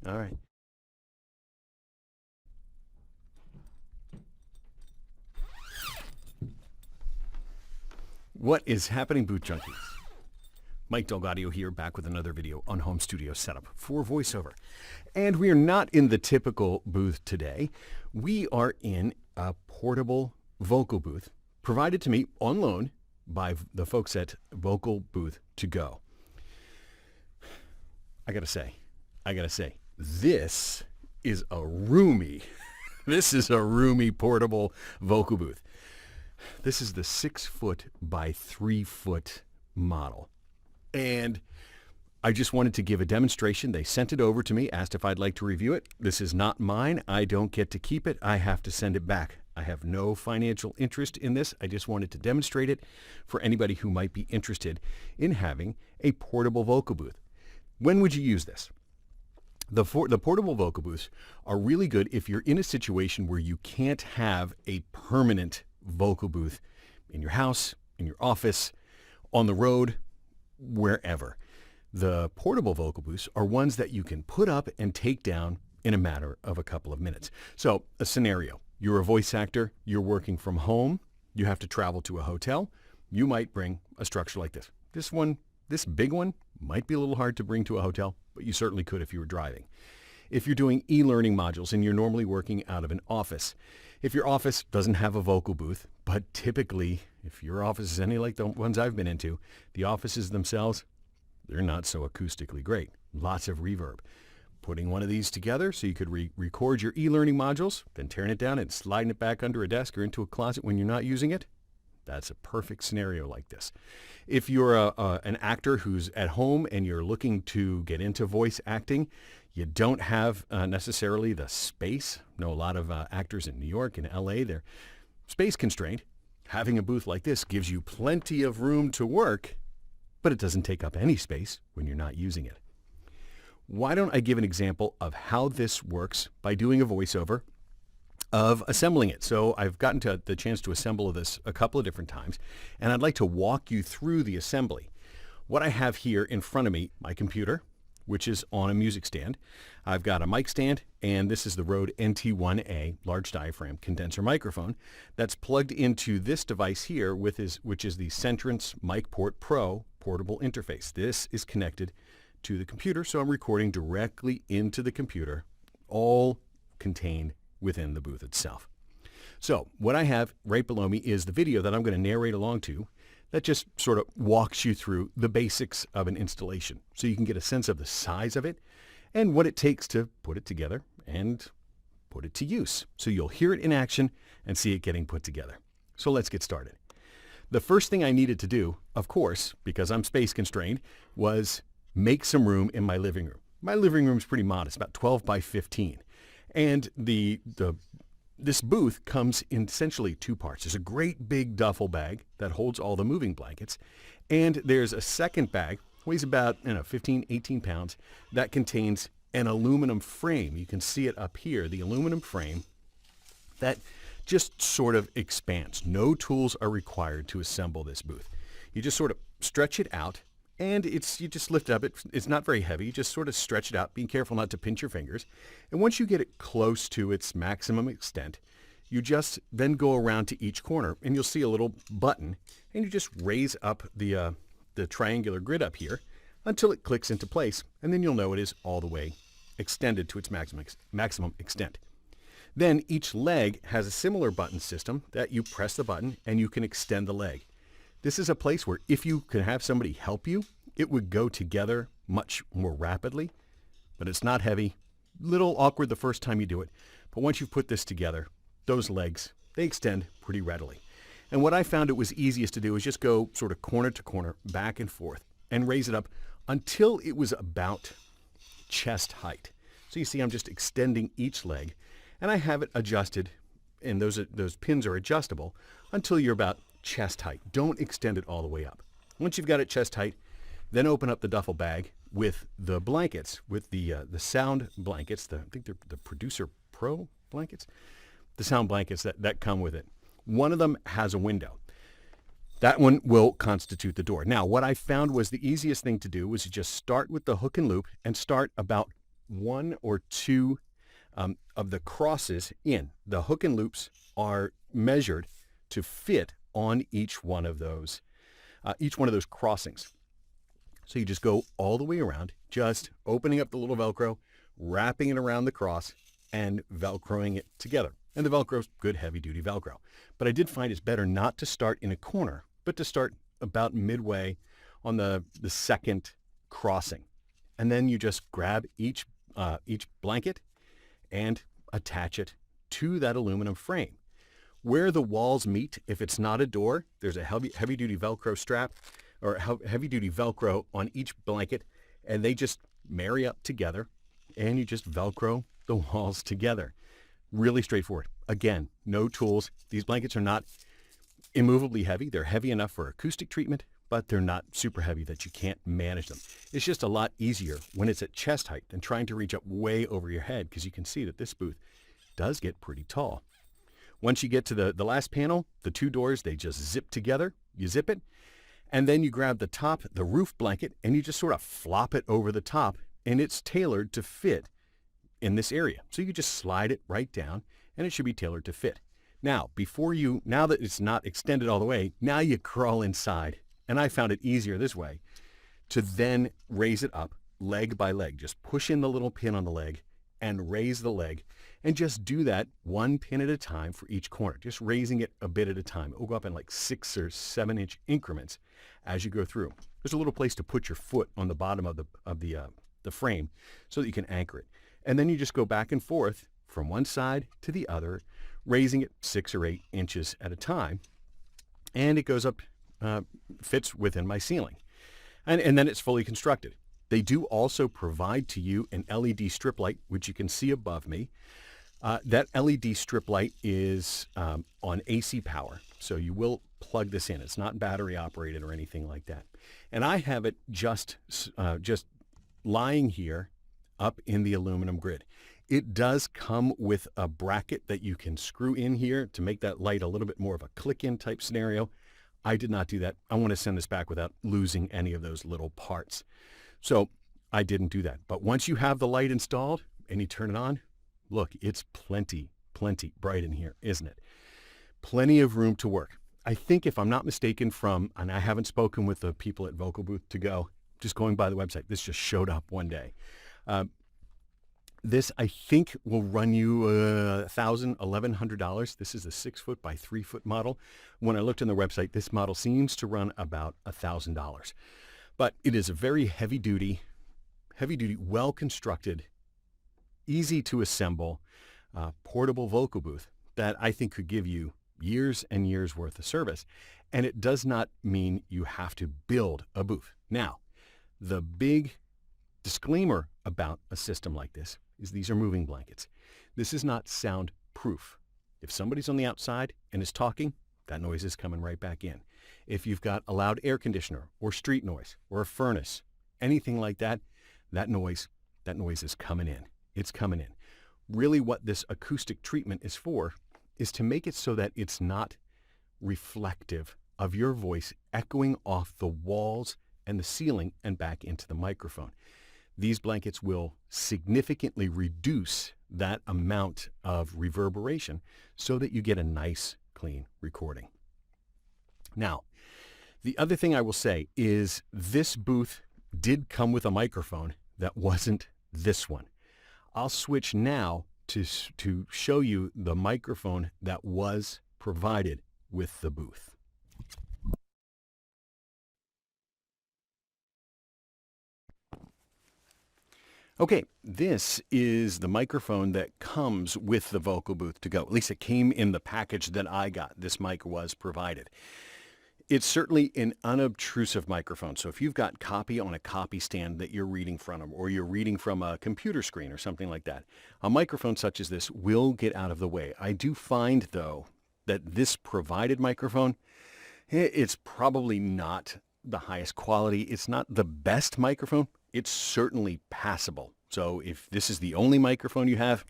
All right. What is happening, Booth Junkies? Mike Delgadio here, back with another video on home studio setup for voiceover. And we are not in the typical booth today. We are in a portable vocal booth provided to me on loan by the folks at Vocal Booth to Go. I gotta say, this is a roomy, portable vocal booth. This is the 6-foot by 3-foot model. And I just wanted to give a demonstration. They sent it over to me, asked if I'd like to review it. This is not mine. I don't get to keep it. I have to send it back. I have no financial interest in this. I just wanted to demonstrate it for anybody who might be interested in having a portable vocal booth. When would you use this? The portable vocal booths are really good if you're in a situation where you can't have a permanent vocal booth in your house, in your office, on the road, wherever. The portable vocal booths are ones that you can put up and take down in a matter of a couple of minutes. So a scenario, you're a voice actor, you're working from home, you have to travel to a hotel, you might bring a structure like this. This big one might be a little hard to bring to a hotel, but you certainly could if you were driving. If you're doing e-learning modules and you're normally working out of an office, if your office doesn't have a vocal booth, but typically, if your office is any like the ones I've been into, the offices themselves, they're not so acoustically great. Lots of reverb. Putting one of these together so you could record your e-learning modules, then tearing it down and sliding it back under a desk or into a closet when you're not using it, that's a perfect scenario like this. If you're an actor who's at home and you're looking to get into voice acting, you don't have necessarily the space. I know a lot of actors in New York and LA, they're space constrained. Having a booth like this gives you plenty of room to work, but it doesn't take up any space when you're not using it. Why don't I give an example of how this works by doing a voiceover of assembling it. So I've gotten to the chance to assemble this a couple of different times, and I'd like to walk you through the assembly. What I have here in front of me, my computer, which is on a music stand. I've got a mic stand, and this is the Rode NT1A large diaphragm condenser microphone that's plugged into this device here, which is the Centrance MicPort Pro portable interface. This is connected to the computer, so I'm recording directly into the computer, all contained within the booth itself. So what I have right below me is the video that I'm going to narrate along to that just sort of walks you through the basics of an installation so you can get a sense of the size of it and what it takes to put it together and put it to use. So you'll hear it in action and see it getting put together. So let's get started. The first thing I needed to do, of course, because I'm space constrained, was make some room in my living room. My living room is pretty modest, about 12 by 15. And this booth comes in essentially two parts. There's a great big duffel bag that holds all the moving blankets. And there's a second bag, weighs about 15, 18 pounds, that contains an aluminum frame. You can see it up here, the aluminum frame that just sort of expands. No tools are required to assemble this booth. You just sort of stretch it out, and you just lift it up. It's not very heavy. You just sort of stretch it out, being careful not to pinch your fingers. And once you get it close to its maximum extent, you just then go around to each corner, and you'll see a little button, and you just raise up the triangular grid up here until it clicks into place, and then you'll know it is all the way extended to its maximum extent. Then each leg has a similar button system that you press the button, and you can extend the leg. This is a place where if you could have somebody help you, it would go together much more rapidly, but it's not heavy. Little awkward the first time you do it, but once you've put this together, those legs, they extend pretty readily. And what I found it was easiest to do is just go sort of corner to corner, back and forth, and raise it up until it was about chest height. So you see I'm just extending each leg, and I have it adjusted, and those pins are adjustable until you're about chest height. Don't extend it all the way up. Once you've got it chest height, then open up the duffel bag with the blankets, with the sound blankets. I think they're the Producer Pro blankets, the sound blankets that come with it. One of them has a window. That one will constitute the door. Now, what I found was the easiest thing to do was to just start with the hook and loop and start about one or two of the crosses in. The hook and loops are measured to fit on each one of those crossings. So you just go all the way around, just opening up the little Velcro, wrapping it around the cross, and Velcroing it together. And the Velcro's good heavy-duty Velcro. But I did find it's better not to start in a corner, but to start about midway on the second crossing. And then you just grab each blanket and attach it to that aluminum frame. Where the walls meet, if it's not a door, there's a heavy-duty Velcro strap or heavy-duty Velcro on each blanket, and they just marry up together, and you just Velcro the walls together. Really straightforward. Again, no tools. These blankets are not immovably heavy. They're heavy enough for acoustic treatment, but they're not super heavy that you can't manage them. It's just a lot easier when it's at chest height than trying to reach up way over your head, because you can see that this booth does get pretty tall. Once you get to the last panel, the two doors, they just zip together. You zip it, and then you grab the top, the roof blanket, and you just sort of flop it over the top, and it's tailored to fit in this area. So you just slide it right down, and it should be tailored to fit. Now, now that it's not extended all the way, now you crawl inside. And I found it easier this way to then raise it up leg by leg. Just push in the little pin on the leg and raise the leg, and just do that one pin at a time for each corner, just raising it a bit at a time. It will go up in like 6 or 7 inch increments as you go through. There's a little place to put your foot on the bottom of the frame so that you can anchor it. And then you just go back and forth from one side to the other, raising it 6 or 8 inches at a time. And it goes up, fits within my ceiling. And then it's fully constructed. They do also provide to you an LED strip light, which you can see above me. That LED strip light is on AC power, so you will plug this in. It's not battery operated or anything like that. And I have it just lying here up in the aluminum grid. It does come with a bracket that you can screw in here to make that light a little bit more of a click-in type scenario. I did not do that. I want to send this back without losing any of those little parts. So I didn't do that. But once you have the light installed and you turn it on, look, it's plenty bright in here, isn't it? Plenty of room to work. I think, if I'm not mistaken, and I haven't spoken with the people at Vocal Booth to go, just going by the website, this just showed up one day. This, I think, will run you $1,000, $1,100. This is a 6 foot by 3 foot model. When I looked on the website, this model seems to run about $1,000. But it is a very heavy duty, well constructed, easy to assemble, portable vocal booth that I think could give you years and years worth of service. And it does not mean you have to build a booth. Now, the big disclaimer about a system like this is these are moving blankets. This is not soundproof. If somebody's on the outside and is talking, that noise is coming right back in. If you've got a loud air conditioner or street noise or a furnace, anything like that, that noise is coming in. It's coming in. Really what this acoustic treatment is for is to make it so that it's not reflective of your voice echoing off the walls and the ceiling and back into the microphone. These blankets will significantly reduce that amount of reverberation so that you get a nice, clean recording. Now, the other thing I will say is this booth did come with a microphone that wasn't this one. I'll switch now to show you the microphone that was provided with the booth. Okay, this is the microphone that comes with the Vocal Booth to go. At least it came in the package that I got. This mic was provided. It's certainly an unobtrusive microphone. So if you've got copy on a copy stand that you're reading from, or you're reading from a computer screen or something like that, a microphone such as this will get out of the way. I do find, though, that this provided microphone, it's probably not the highest quality. It's not the best microphone. It's certainly passable. So if this is the only microphone you have,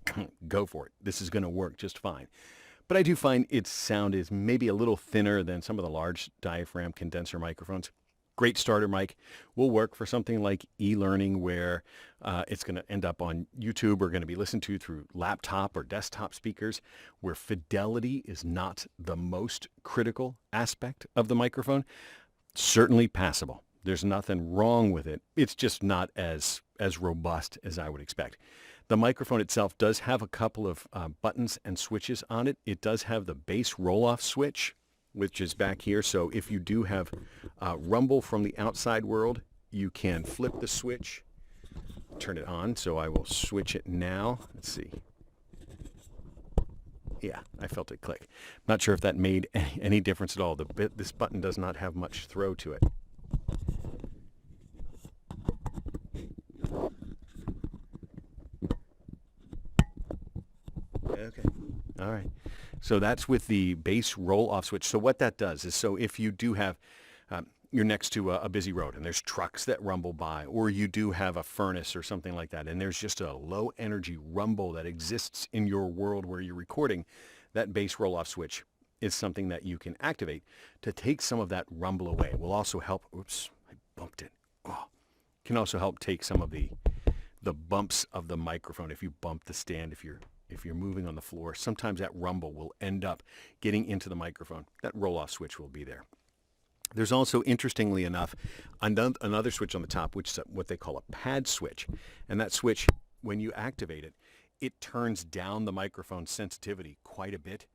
go for it. This is going to work just fine. But I do find its sound is maybe a little thinner than some of the large diaphragm condenser microphones. Great starter mic. Will work for something like e-learning where it's going to end up on YouTube or going to be listened to through laptop or desktop speakers, where fidelity is not the most critical aspect of the microphone. Certainly passable. There's nothing wrong with it. It's just not as robust as I would expect. The microphone itself does have a couple of buttons and switches on it. It does have the bass roll-off switch, which is back here. So if you do have rumble from the outside world, you can flip the switch, turn it on. So I will switch it now. Let's see. Yeah, I felt it click. Not sure if that made any difference at all. This button does not have much throw to it. Okay. All right. So that's with the bass roll-off switch. So what that does is, so if you do have, you're next to a busy road and there's trucks that rumble by, or you do have a furnace or something like that, and there's just a low energy rumble that exists in your world where you're recording, that bass roll-off switch is something that you can activate to take some of that rumble away. It will also help, oops, I bumped it. Oh, can also help take some of the bumps of the microphone. If you bump the stand, if you're moving on the floor, sometimes that rumble will end up getting into the microphone. That roll-off switch will be there. There's also, interestingly enough, another switch on the top, which is what they call a pad switch. And that switch, when you activate it, it turns down the microphone sensitivity quite a bit.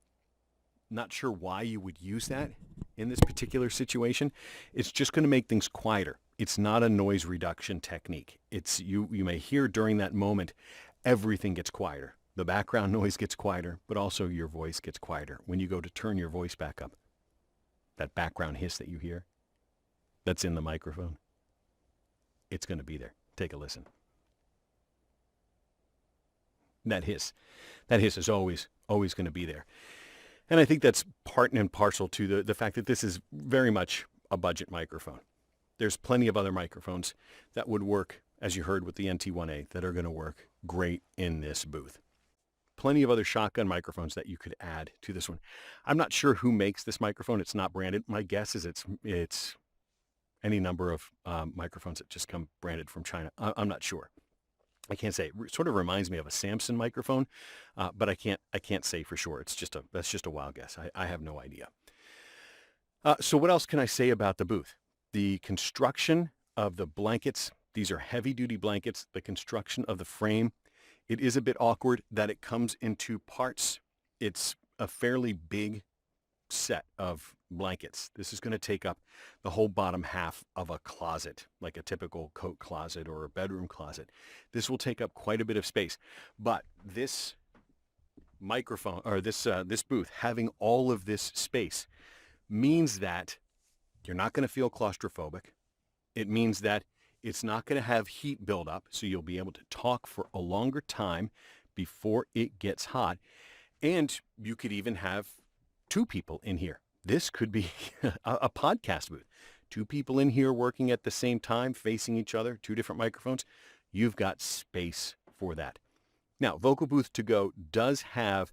Not sure why you would use that in this particular situation. It's just going to make things quieter. It's not a noise reduction technique. It's you may hear during that moment, everything gets quieter. The background noise gets quieter, but also your voice gets quieter. When you go to turn your voice back up, that background hiss that you hear, that's in the microphone. It's going to be there. Take a listen. That hiss is always going to be there. And I think that's part and parcel to the fact that this is very much a budget microphone. There's plenty of other microphones that would work, as you heard with the NT1A, that are going to work great in this booth. Plenty of other shotgun microphones that you could add to this one. I'm not sure who makes this microphone. It's not branded. My guess is it's any number of microphones that just come branded from China. I'm not sure. I can't say. It sort of reminds me of a Samson microphone, but I can't say for sure. That's just a wild guess. I have no idea. So what else can I say about the booth? The construction of the blankets. These are heavy-duty blankets. The construction of the frame. It is a bit awkward that it comes in two parts. It's a fairly big set of blankets. This is going to take up the whole bottom half of a closet, like a typical coat closet or a bedroom closet. This will take up quite a bit of space. But this microphone, or this booth, having all of this space means that you're not going to feel claustrophobic. It means that it's not going to have heat buildup, so you'll be able to talk for a longer time before it gets hot. And you could even have two people in here. This could be a podcast booth. Two people in here working at the same time, facing each other, two different microphones. You've got space for that. Now, Vocal Booth To Go does have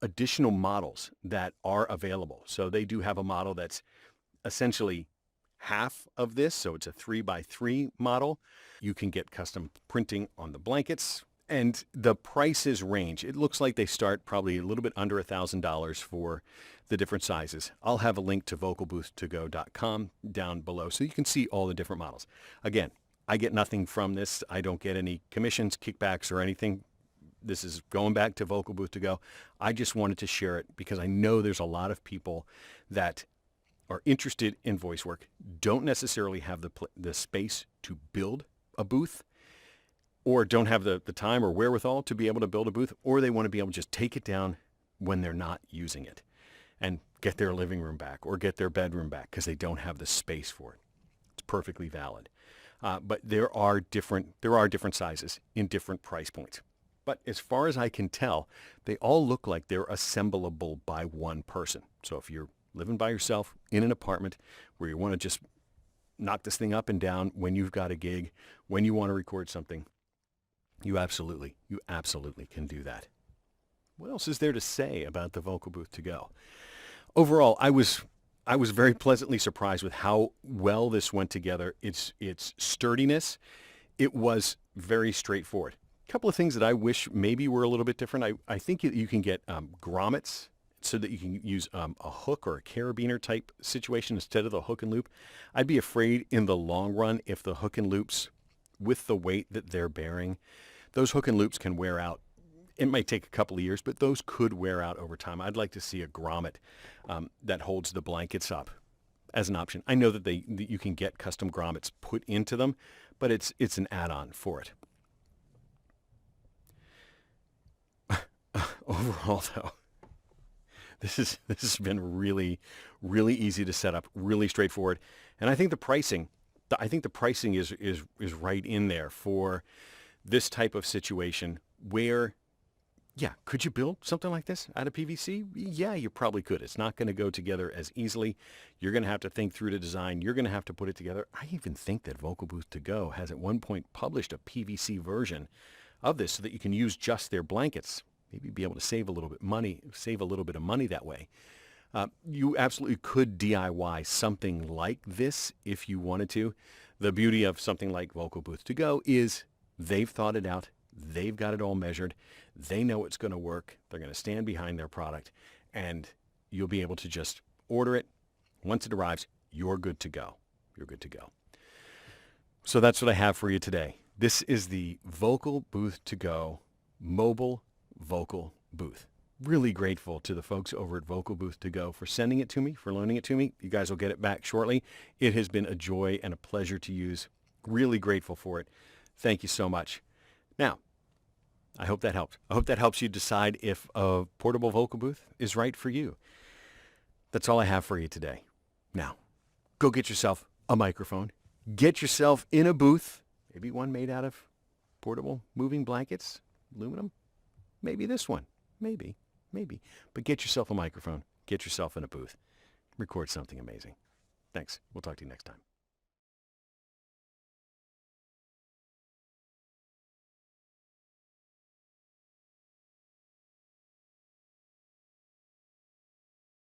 additional models that are available. So they do have a model that's essentially half of this, so it's a 3x3 model. You can get custom printing on the blankets, and the prices range. It looks like they start probably a little bit under $1,000 for the different sizes. I'll have a link to vocalbooth2go.com down below so you can see all the different models. Again, I get nothing from this. I don't get any commissions, kickbacks, or anything. This is going back to Vocal Booth To Go. I just wanted to share it because I know there's a lot of people that are interested in voice work, don't necessarily have the space to build a booth, or don't have the time or wherewithal to be able to build a booth, or they want to be able to just take it down when they're not using it and get their living room back or get their bedroom back because they don't have the space for it. It's perfectly valid. But there are different sizes in different price points. But as far as I can tell, they all look like they're assemblable by one person. So if you're living by yourself in an apartment where you want to just knock this thing up and down when you've got a gig, when you want to record something, you absolutely can do that. What else is there to say about the Vocal Booth To Go? Overall, I was I was very pleasantly surprised with how well this went together. Its sturdiness, it was very straightforward. A couple of things that I wish maybe were a little bit different. I think you can get grommets so that you can use a hook or a carabiner type situation instead of the hook and loop. I'd be afraid in the long run if the hook and loops, with the weight that they're bearing, those hook and loops can wear out. It might take a couple of years, but those could wear out over time. I'd like to see a grommet that holds the blankets up as an option. I know that you can get custom grommets put into them, but it's an add-on for it. Overall, though, this has been really, really easy to set up, really straightforward, and I think the pricing is right in there for this type of situation where, yeah, could you build something like this out of PVC? Yeah, you probably could. It's not going to go together as easily. You're going to have to think through the design. You're going to have to put it together. I even think that Vocal Booth To Go has at one point published a PVC version of this so that you can use just their blankets. Maybe be able to save a little bit of money that way. You absolutely could DIY something like this if you wanted to. The beauty of something like Vocal Booth To Go is they've thought it out. They've got it all measured. They know it's going to work. They're going to stand behind their product, and you'll be able to just order it. Once it arrives, you're good to go. You're good to go. So that's what I have for you today. This is the Vocal Booth To Go mobile vocal booth. Really grateful to the folks over at Vocal Booth To Go for sending it to me, for loaning it to me. You guys will get it back shortly. It has been a joy and a pleasure to use. Really grateful for it. Thank you so much. Now, I hope that helped. I hope that helps you decide if a portable vocal booth is right for you. That's all I have for you today. Now, go get yourself a microphone. Get yourself in a booth. Maybe one made out of portable moving blankets, aluminum. Maybe this one. Maybe. But get yourself a microphone. Get yourself in a booth. Record something amazing. Thanks. We'll talk to you next time.